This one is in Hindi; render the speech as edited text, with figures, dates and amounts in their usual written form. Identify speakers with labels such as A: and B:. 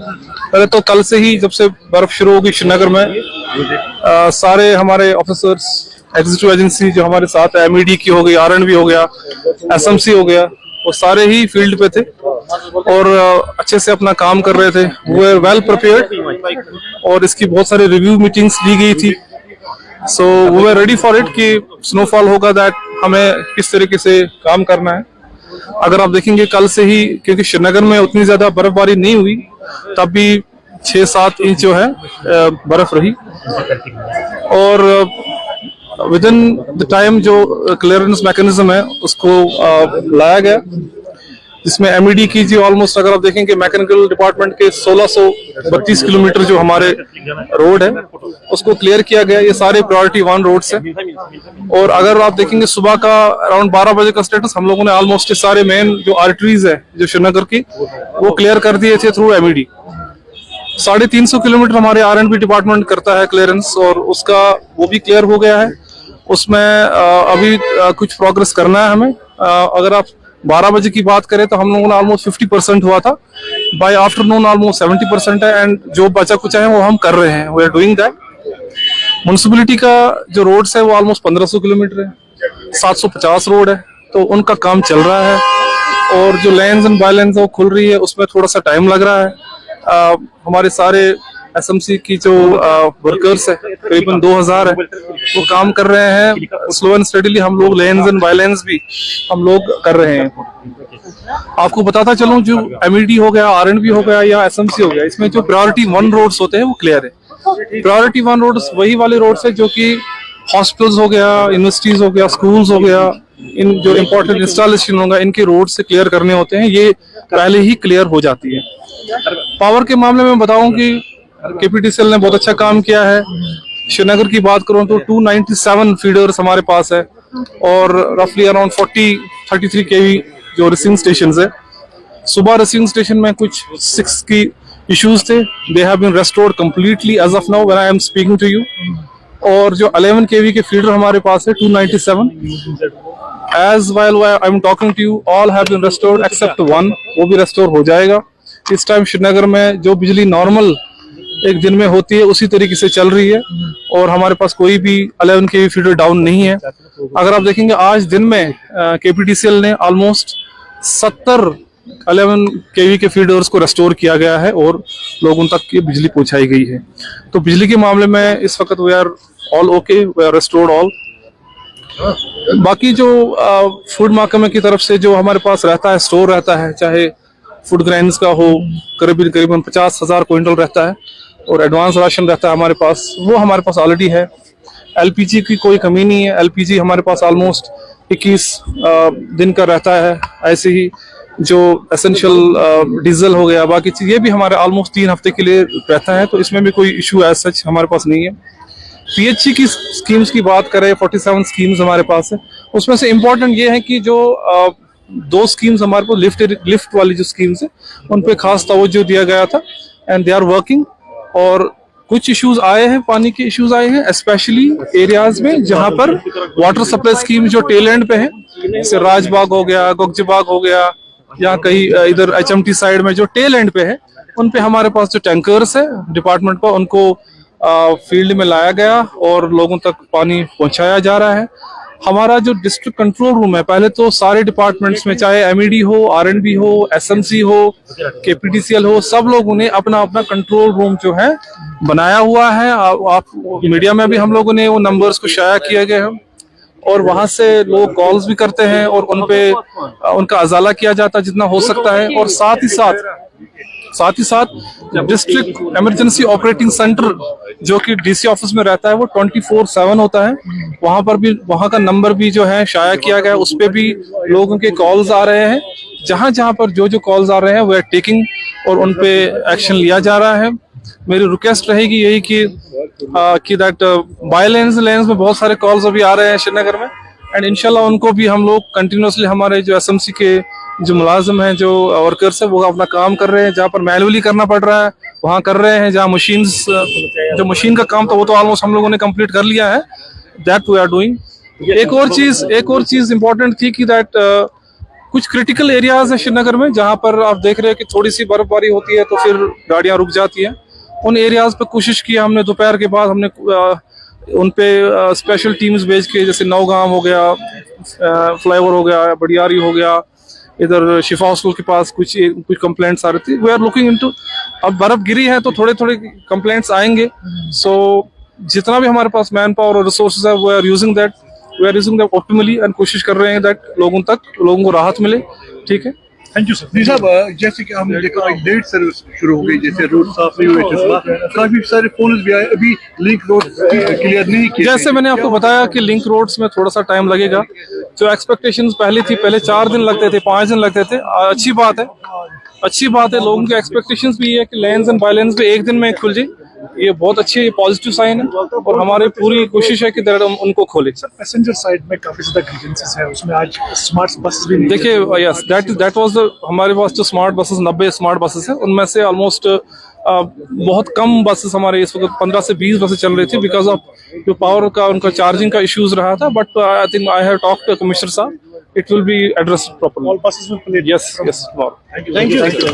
A: पहले तो कल से ही जब से बर्फ शुरू होगी श्रीनगर में, सारे हमारे ऑफिसर्स, एग्जीक्यूटिव एजेंसी जो हमारे साथ है, MED की हो गई, RNB हो गया, SMC हो गया, वो सारे ही फील्ड पे थे और अच्छे से अपना काम कर रहे थे। वो वेल प्रिपेयर्ड और इसकी बहुत सारी रिव्यू मीटिंग्स ली गई थी। सो वो रेडी फॉर इट कि स्नोफॉल होगा, दैट हमें किस तरीके से काम करना है। अगर आप देखेंगे कल से ही, क्योंकि श्रीनगर में उतनी ज्यादा बर्फबारी नहीं हुई, तब भी 6-7 इंच जो है बर्फ रही और विद इन द टाइम जो क्लियरेंस मैकेनिज्म है उसको लाया गया, जिसमें MED की जी ऑलमोस्ट, अगर आप देखेंगे मैकेनिकल डिपार्टमेंट के 1632 किलोमीटर जो हमारे रोड है उसको क्लियर किया गया। ये सारे प्रायोरिटी 1 रोड्स हैं और अगर आप देखेंगे सुबह का अराउंड 12 बजे का स्टेटस, हम लोगों ने ऑलमोस्ट सारे मेन जो आर्टरीज है जो श्रीनगर की, वो क्लियर कर दिए थे थ्रू MED। 350 किलोमीटर हमारे RNB डिपार्टमेंट करता है क्लियरेंस और उसका वो भी क्लियर हो गया है। उसमें अभी कुछ प्रोग्रेस करना है हमें। अगर आप 12 बजे की बात करें तो हम लोगों ने ऑलमोस्ट 50% हुआ था, बाय आफ्टरनून ऑलमोस्ट 70% है एंड जो बचा कुछ है वो हम कर रहे हैं, we are doing that. Municipality का जो रोड्स है वो ऑलमोस्ट 1500 किलोमीटर है, 750 रोड है, तो उनका काम चल रहा है और जो लेन्स एंड बायलेन्स वो खुल रही है, उसमें थोड़ा सा टाइम लग रहा है। हमारे सारे SMC की जो वर्कर्स है करीबन 2000 है, वो काम कर रहे हैं स्लो एंड स्टडीली। हम लोग लेन्स एंड बायलेन्स भी हम लोग कर रहे हैं। आपको बताता चलूं, जो MED हो गया, RNB हो गया या SMC हो गया, इसमें जो प्रायोरिटी 1 रोड्स होते हैं वो क्लियर है। प्रायोरिटी 1 रोड्स वही वाले रोड्स है जो कि हॉस्पिटल्स हो गया, यूनिवर्सिटीज हो गया, स्कूल्स हो गया, इन जो इम्पोर्टेंट इंस्टॉलेशन होगा इनके रोड से क्लियर करने होते हैं, ये पहले ही क्लियर हो जाती है। पावर के मामले में बताऊं कि KPTCL ने बहुत अच्छा काम किया है। श्रीनगर की बात करूं तो 297 फीडर्स हमारे पास है और रफली अराउंड 33 kV जो रिसीविंग स्टेशन है। सुबह रिसीविंग स्टेशन में कुछ 6 की इश्यूज थे, they have been restored completely as of now when I am speaking to you. और जो 11 kV के फीडर हमारे पास है 297, as well I am talking to you, all have been restored except 1, वो भी रेस्टोर हो जाएगा। इस टाइम श्रीनगर में जो बिजली नॉर्मल एक दिन में होती है उसी तरीके से चल रही है और हमारे पास कोई भी 11 kV फीडर डाउन नहीं है। अगर आप देखेंगे आज दिन में KPTCL ने ऑलमोस्ट 70 11 kV के फीडर्स को रेस्टोर किया गया है और लोगों तक की बिजली पहुंचाई गई है। तो बिजली के मामले में इस वक्त we are all okay, we are restored all. बाकी जो फूड महकमे की तरफ से जो हमारे पास रहता है, स्टोर रहता है, चाहे फूड ग्रेन्स का हो, करीबन 50,000 क्विंटल रहता है और एडवांस राशन रहता है हमारे पास, वो हमारे पास ऑलरेडी है। LPG की कोई कमी नहीं है, LPG हमारे पास ऑलमोस्ट 21 दिन का रहता है। ऐसे ही जो एसेंशियल डीजल हो गया, बाकी चीज, ये भी हमारे ऑलमोस्ट 3 हफ्ते के लिए रहता है, तो इसमें भी कोई इशू एज सच हमारे पास नहीं है। PHC की स्कीम्स की बात करें, 47 स्कीम्स हमारे पास है। उसमें से इम्पोर्टेंट ये है कि जो 2 स्कीम्स हमारे पास लिफ्ट वाली जो स्कीम्स है उन पे खास तवज्जो दिया गया था एंड दे आर वर्किंग। और कुछ इश्यूज आए हैं, पानी के इश्यूज आए हैं स्पेशली एरियाज में जहां पर वाटर सप्लाई स्कीम जो टेल एंड पे है, जैसे राजबाग हो गया, गोगजीबाग हो गया, या कहीं इधर HMT साइड में जो टेल एंड पे है, उन पे हमारे पास जो टैंकर्स है डिपार्टमेंट पर, उनको फील्ड में लाया गया और लोगों तक पानी पहुंचाया जा रहा है। हमारा जो डिस्ट्रिक्ट कंट्रोल रूम है, पहले तो सारे डिपार्टमेंट्स में, चाहे MED हो, RNB हो, SMC हो, KPTCL हो, सब लोगों ने अपना अपना कंट्रोल रूम जो है बनाया हुआ है। आप मीडिया में भी हम लोगों ने वो नंबर्स को शाया किया गया है और वहां से लोग कॉल्स भी करते हैं और उन पे उनका अजाला किया जाता है जितना हो सकता है। और साथ ही साथ डिस्ट्रिक्ट इमरजेंसी ऑपरेटिंग सेंटर जो कि DC ऑफिस में रहता है, वो 24/7 होता है। वहां पर भी, वहां का नंबर भी जो है शाया किया गया है, उस पे भी लोगों के कॉल्स आ रहे हैं। जहां जहां पर जो कॉल्स आ रहे हैं वो आर टेकिंग और उन पे एक्शन लिया जा रहा है। मेरी रिक्वेस्ट रहेगी यही कि दैट बाय लेन्स में बहुत सारे कॉल्स अभी आ रहे हैं श्रीनगर में एंड इंशाल्लाह उनको भी हम लोग कंटिन्यूसली, हमारे जो SMC के जो मुलाजिम हैं, जो वर्कर्स है, वो अपना काम कर रहे हैं। जहाँ पर मैनुअली करना पड़ रहा है वहाँ कर रहे हैं, जहाँ जो मशीन का काम था वो तो ऑलमोस्ट हम लोगों ने कंप्लीट कर लिया है, दैट वी आर डूइंग। एक और चीज इंपॉर्टेंट थी कि दैट कुछ क्रिटिकल एरियाज है श्रीनगर में जहां पर आप देख रहे हैं कि थोड़ी सी बर्फबारी होती है तो फिर गाड़ियां रुक जाती हैं। उन एरियाज पे कोशिश की हमने, दोपहर के बाद हमने उन पे स्पेशल टीम्स भेज के, जैसे नौगांव हो गया, फ्लाईओवर हो गया, बडियारी हो गया, इधर शिफा हॉस्पिटल के पास कुछ कंप्लेंट्स आ रही थी। वी आर लुकिंग इनटू, अब बर्फ गिरी है तो थोड़े थोड़े कंप्लेंट्स आएंगे। सो जितना भी हमारे पास मैन पावर और रिसोर्सेज है we are using that optimally and कोशिश कर रहे हैं दैट लोगों को राहत मिले। ठीक है,
B: थैंक यू सर। जी साहब, जैसे कि हमने देखा लेट सर्विस शुरू हो गई, जैसे रोड साफ नहीं हुए थे, काफी सारे फोन भी आए, अभी लिंक रोड क्लियर नहीं किए।
A: जैसे मैंने आपको बताया कि लिंक रोड्स में थोड़ा सा टाइम लगेगा। जो एक्सपेक्टेशंस पहले थी, पहले 4 दिन लगते थे, 5 दिन लगते थे। अच्छी बात है, लोगों के एक्सपेक्टेशंस भी है कि लेन्स एंड बाइलेन्स भी एक दिन में खुल जाए। ये बहुत अच्छी पॉजिटिव साइन है और हमारी पूरी कोशिश है कि हम उनको खोले।
B: पैसेंजर साइड में काफी ज्यादा ग्रीवेंसेस है, उसमें आज स्मार्ट बसेस भी
A: देखिए, यस दैट वाज द, हमारे पास जो स्मार्ट बसेस 90 स्मार्ट बसेस है, उनमें से ऑलमोस्ट बहुत कम बसेस हमारे इस वक्त 15 से 20 बसेस चल रही थी बिकॉज ऑफ जो पावर का उनका चार्जिंग का इश्यूज रहा था। But I think I have talked to commissioner साहब, it will be addressed properly.
B: All buses will play.
A: Yes,
B: thank you.